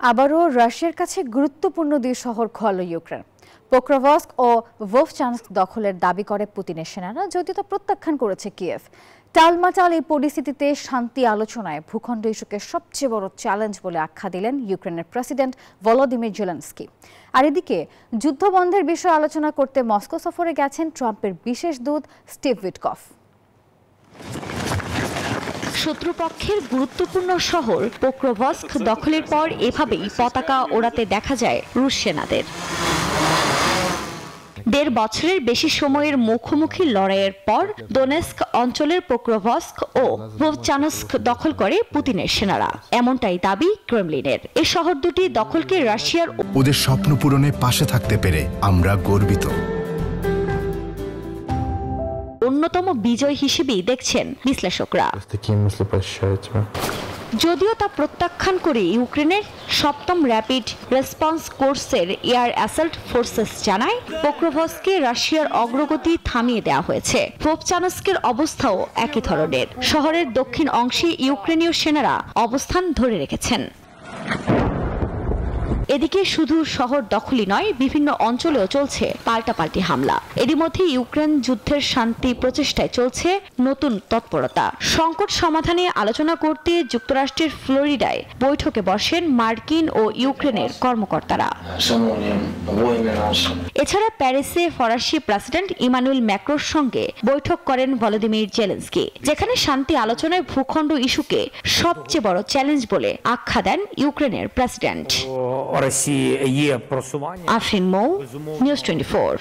আবারও রাশিয়ার কাছে গুরুত্বপূর্ণ দুই শহর খোয়াল ইউক্রেন। পোক্রোভস্ক ও ভোভচানস্ক দখলের দাবি করে পুতিনের সেনারা, যদিও তা প্রত্যাখ্যান করেছে কিয়েভ। টালমাটাল এই পরিস্থিতিতে শান্তি আলোচনায় ভূখণ্ড ইস্যুকে সবচেয়ে বড় চ্যালেঞ্জ বলে আখ্যা দিলেন ইউক্রেনের প্রেসিডেন্ট ভলোদিমির জেলেনস্কি। আর এদিকে যুদ্ধবন্ধের বিষয়ে আলোচনা করতে মস্কো সফরে গেছেন ট্রাম্পের বিশেষ দূত স্টিভ উইটকফ। শত্রুপক্ষের গুরুত্বপূর্ণ শহর পোক্রোভস্ক দখলের পর এভাবেই পতাকা ওড়াতে দেখা যায় রুশ সেনাদের। ১.৫ বছরের বেশি সময়ের মুখোমুখি লড়াইয়ের পর দোনেস্ক অঞ্চলের পোক্রোভস্ক ও ভোভচানস্ক দখল করে পুতিনের সেনারা, এমনটাই দাবি ক্রেমলিনের। এই শহর দুটি দখলকে রাশিয়ার ওদের স্বপ্ন পূরণে পাশে থাকতে পেরে আমরা গর্বিত। অন্যতম বিজয় হিসেবেই দেখছেন বিশ্লেষকরা। যদিও তা প্রত্যাখ্যান করে ইউক্রেনের ৭ম র্যাপিড রেসপন্স কোর্সের এয়ার অ্যাসাল্ট ফোর্সেস জানায়, পোক্রোভস্কে রাশিয়ার অগ্রগতি থামিয়ে দেওয়া হয়েছে। ভোভচানস্কের অবস্থাও একই ধরনের। শহরের দক্ষিণ অংশে ইউক্রেনীয় সেনারা অবস্থান ধরে রেখেছেন। এদিকে শুধু শহর দখলই নয়, বিভিন্ন অঞ্চলেও চলছে পাল্টাপাল্টি হামলা। এরই মধ্যে ইউক্রেন যুদ্ধের শান্তি প্রচেষ্টায় চলছে নতুন তৎপরতা। সংকট সমাধানে আলোচনা করতে যুক্তরাষ্ট্রের ফ্লোরিডায় বৈঠকে বসেন মার্কিন ও ইউক্রেনের কর্মকর্তারা। এছাড়া প্যারিসে ফরাসি প্রেসিডেন্ট ইমানুয়েল ম্যাক্রোর সঙ্গে বৈঠক করেন ভলোদিমির জেলেনস্কি, যেখানে শান্তি আলোচনায় ভূখণ্ড ইস্যুকে সবচেয়ে বড় চ্যালেঞ্জ বলে আখ্যা দেন ইউক্রেনের প্রেসিডেন্ট। আফরিন মৌ, নিউজ 24।